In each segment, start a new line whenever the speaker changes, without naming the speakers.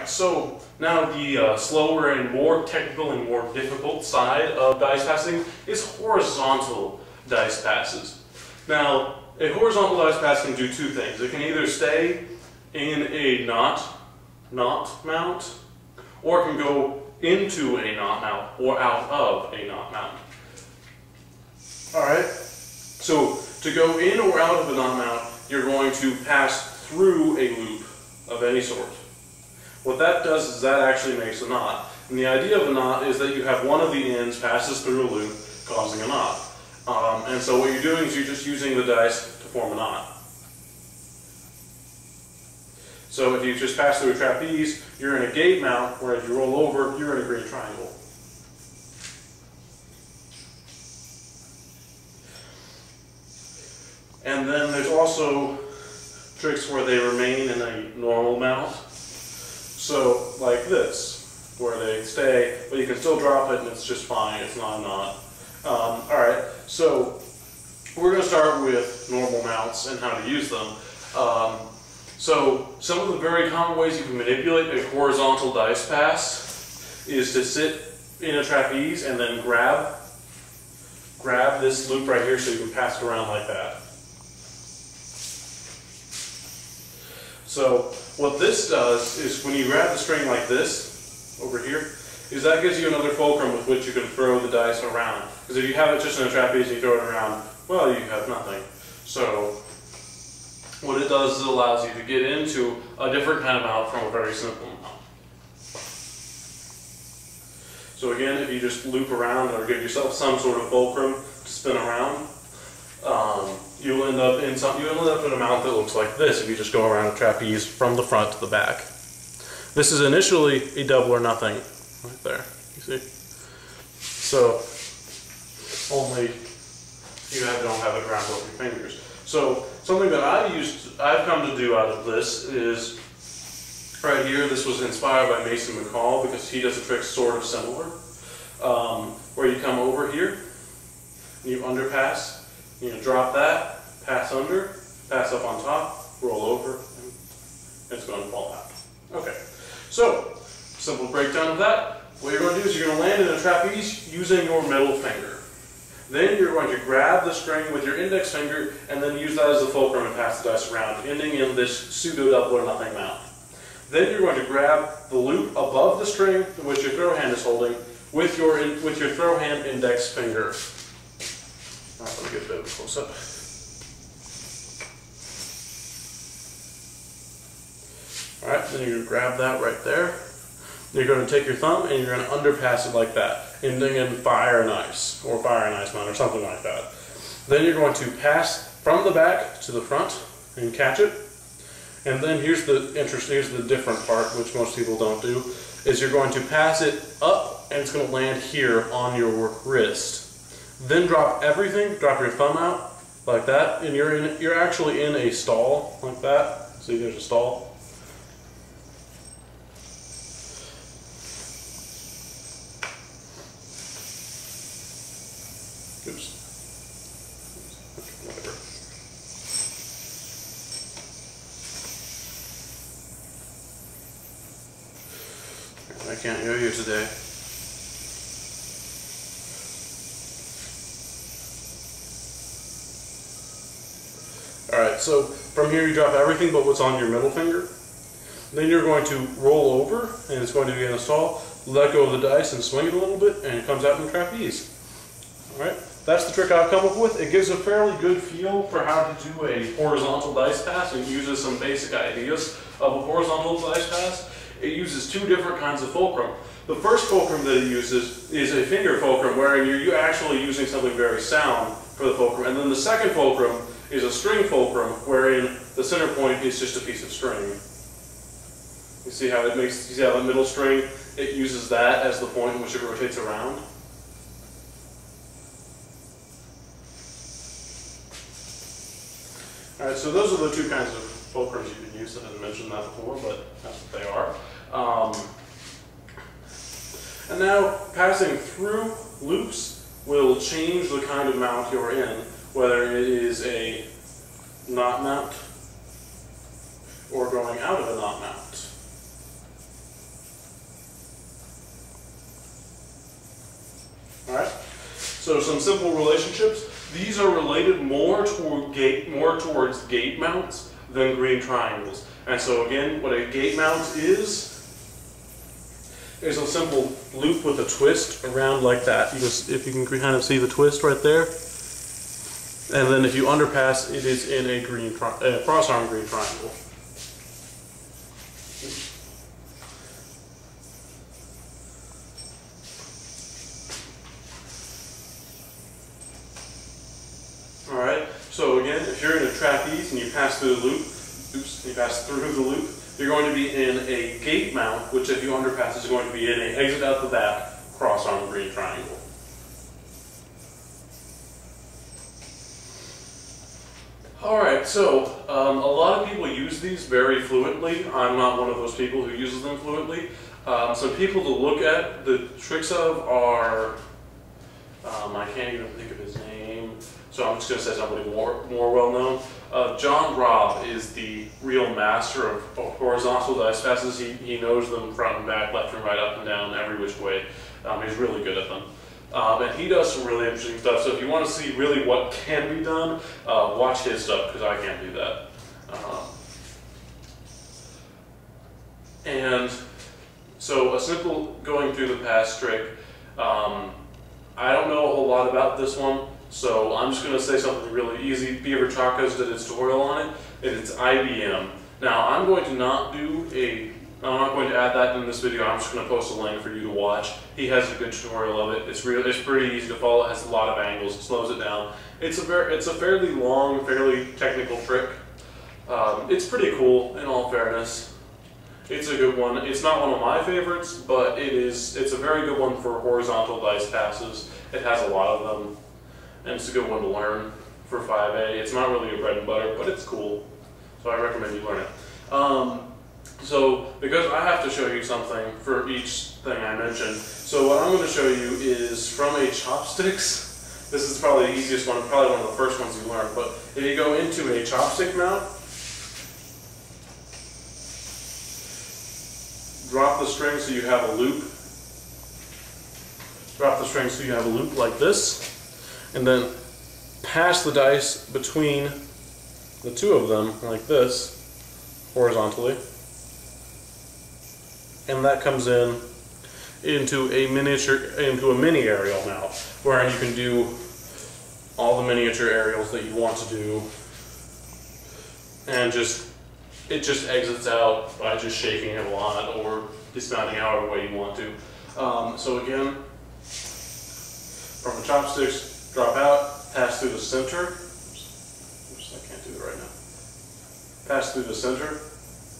Alright, so now the slower and more technical and more difficult side of dice passing is horizontal dice passes. Now, a horizontal dice pass can do two things. It can either stay in a knot mount, or it can go into a knot mount or out of a knot mount. Alright, so to go in or out of a knot mount, you're going to pass through a loop of any sort. What that does is that actually makes a knot. And the idea of a knot is that you have one of the ends passes through a loop, causing a knot. And so what you're doing is you're just using the dice to form a knot. So if you just pass through a trapeze, you're in a gate mount, whereas you roll over, you're in a green triangle. And then there's also tricks where they remain in a normal mount. So, like this, where they stay, but you can still drop it and it's just fine, it's not a knot. Alright, so we're going to start with normal mounts and how to use them. So, some of the very common ways you can manipulate a horizontal dice pass is to sit in a trapeze and then grab this loop right here so you can pass it around like that. So what this does is when you grab the string like this, over here, is that gives you another fulcrum with which you can throw the dice around. Because if you have it just in a trapeze and you throw it around, well, you have nothing. So what it does is it allows you to get into a different kind of mount from a very simple mount. So again, if you just loop around or give yourself some sort of fulcrum to spin around, you'll end up in a mount that looks like this if you just go around a trapeze from the front to the back. This is initially a double or nothing, right there. You see? So only you don't have it around both your fingers. So something that I've come to do out of this is right here. This was inspired by Mason McCall because he does a trick sort of similar, where you come over here, and you underpass. You drop that, pass under, pass up on top, roll over, and it's going to fall out. Okay, so simple breakdown of that. What you're going to do is you're going to land in a trapeze using your middle finger. Then you're going to grab the string with your index finger and then use that as the fulcrum and pass the dice around, ending in this pseudo double or nothing mount. Then you're going to grab the loop above the string which your throw hand is holding with your throw hand index finger. Let me get a bit of a close-up. Alright, then you're going to grab that right there. You're going to take your thumb and you're going to underpass it like that, ending in fire and ice, or fire and ice mount, or something like that. Then you're going to pass from the back to the front and catch it. And then here's the different part, which most people don't do, is you're going to pass it up and it's going to land here on your wrist. Then drop everything, drop your thumb out like that, and you're actually in a stall like that. See, there's a stall. Oops. Whatever. I can't hear you today. Alright, so from here you drop everything but what's on your middle finger. Then you're going to roll over, and it's going to be in a stall. Let go of the dice and swing it a little bit, and it comes out in the trapeze. Alright, that's the trick I've come up with. It gives a fairly good feel for how to do a horizontal dice pass. It uses some basic ideas of a horizontal dice pass. It uses two different kinds of fulcrum. The first fulcrum that it uses is a finger fulcrum, wherein you're actually using something very sound for the fulcrum. And then the second fulcrum is a string fulcrum, wherein the center point is just a piece of string. You see how you see how the middle string, it uses that as the point in which it rotates around? Alright, so those are the two kinds of fulcrums you can use. I didn't mention that before, but that's what they are. And now, passing through loops will change the kind of mount you're in, whether it is a knot mount or going out of a knot mount. So some simple relationships. These are related more towards gate mounts than green triangles. And so again, what a gate mount is a simple loop with a twist around like that. If you can kind of see the twist right there. And then if you underpass, it is in a cross-arm green triangle. Alright, so again, if you're in a trapeze and you pass through the loop, you're going to be in a gate mount, which if you underpass is going to be in an exit out the back, cross-arm green triangle. Alright, so a lot of people use these very fluently. I'm not one of those people who uses them fluently. Some people to look at the tricks of are, I can't even think of his name, so I'm just going to say somebody more well known. John Robb is the real master of horizontal dice passes. He knows them front and back, left and right, up and down, every which way. He's really good at them. And he does some really interesting stuff, so if you want to see really what can be done, watch his stuff, because I can't do that. And so a simple going through the pass trick, I don't know a whole lot about this one, so I'm just going to say something really easy. Beverchakus did his tutorial on it, and it's IBM. Now I'm going to I'm not going to add that in this video. I'm just going to post a link for you to watch. He has a good tutorial of it. It's pretty easy to follow. It has a lot of angles. It slows it down. It's a fairly long, fairly technical trick. It's pretty cool, in all fairness. It's a good one. It's not one of my favorites, but it's a very good one for horizontal dice passes. It has a lot of them, and it's a good one to learn for 5A. It's not really a bread and butter, but it's cool, so I recommend you learn it. So, because I have to show you something for each thing I mentioned, so what I'm going to show you is from a chopsticks. This is probably the easiest one, probably one of the first ones you learn, but if you go into a chopstick mount, drop the string so you have a loop. Drop the string so you have a loop like this, and then pass the dice between the two of them like this, horizontally. And that comes into a mini aerial now, where you can do all the miniature aerials that you want to do, and it just exits out by just shaking it a lot or dismounting however way you want to. So again, from the chopsticks, drop out, pass through the center. Oops, I can't do it right now. Pass through the center.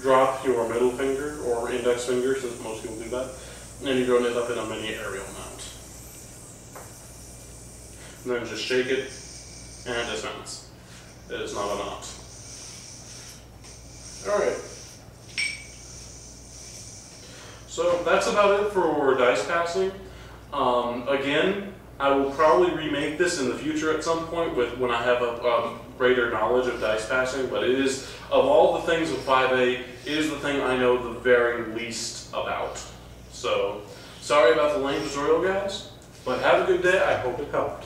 Drop your middle finger or index finger, since most people do that, and then you're going to end up in a mini aerial mount. And then just shake it, and it dismounts. It is not a mount. Alright. So that's about it for dice passing. Again, I will probably remake this in the future at some point when I have a greater knowledge of dice passing, but it is, of all the things with 5A, it is the thing I know the very least about. So, sorry about the lame tutorial, guys, but have a good day. I hope it helped.